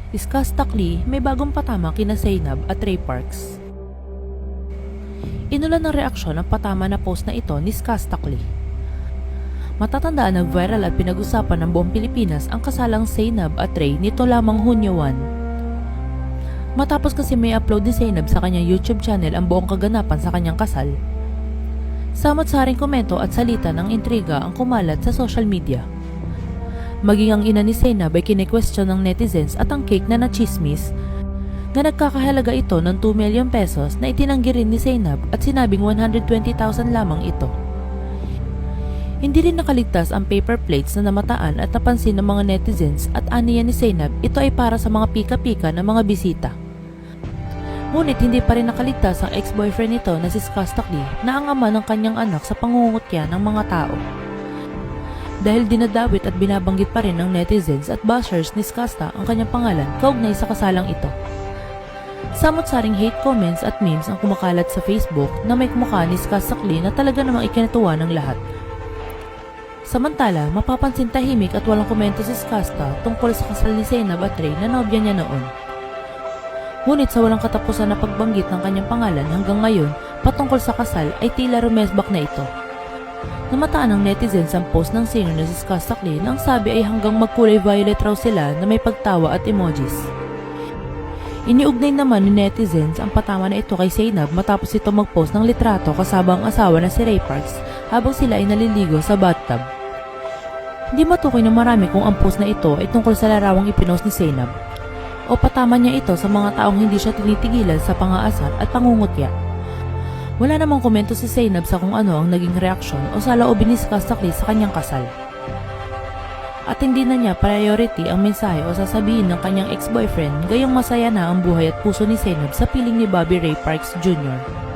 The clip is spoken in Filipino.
Disgustingly, may bagong patama kina Zainab at Ray Parks. Inulan ng reaksyon ang patama na post na ito ni Disgustingly. Matatandaan na viral at pinag-usapan ng buong Pilipinas ang kasalang Zainab at Ray nito lamang Hunyo 1. Matapos kasi may upload ni Zainab sa kanyang YouTube channel ang buong kaganapan sa kanyang kasal. Samot-saring komento at salita ng intriga ang kumalat sa social media. Maging ang ina ni Zainab ay kine-question ng netizens at ang cake na nachismis na nagkakahalaga ito ng 2 million pesos na itinanggi rin ni Zainab at sinabing 120,000 lamang ito. Hindi rin nakaligtas ang paper plates na namataan at napansin ng mga netizens at aniya ni Zainab ito ay para sa mga pika-pika ng mga bisita. Ngunit hindi pa rin nakaligtas ang ex-boyfriend nito na si Disgustingly na ang ama ng kanyang anak sa pangungutya ng mga tao. Dahil dinadawit at binabanggit pa rin ng netizens at bashers ni Skasta ang kanyang pangalan kaugnay sa kasalang ito. Samot-saring hate comments at memes ang kumakalat sa Facebook na may kumukha ni Disgustingly na talaga namang ikinatuwa ng lahat. Samantala, mapapansin tahimik at walang komento si Skasta tungkol sa kasal ni Zainab at Ray na nobya niya noon. Ngunit sa walang katapusan na pagbanggit ng kanyang pangalan hanggang ngayon patungkol sa kasal ay tila rumesbak na ito. Namataan ng netizens ang post ng singer na si Disgustingly na ang sabi ay hanggang magkulay violet raw sila na may pagtawa at emojis. Iniugnay naman ni netizens ang patama na ito kay Zainab matapos ito mag-post ng litrato kasama ang asawa na si Ray Parks habang sila ay naliligo sa bathtub. Hindi matukoy ng marami kung ang post na ito ay tungkol sa larawang ipinost ni Zainab o patama niya ito sa mga taong hindi siya tinitigilan sa pangaasar at pangungutya. Wala namang komento si Zainab sa kung ano ang naging reaksyon o saloobin ni Disgustingly sa kanyang kasal. At hindi na niya priority ang mensahe o sasabihin ng kanyang ex-boyfriend gayong masaya na ang buhay at puso ni Zainab sa piling ni Bobby Ray Parks Jr.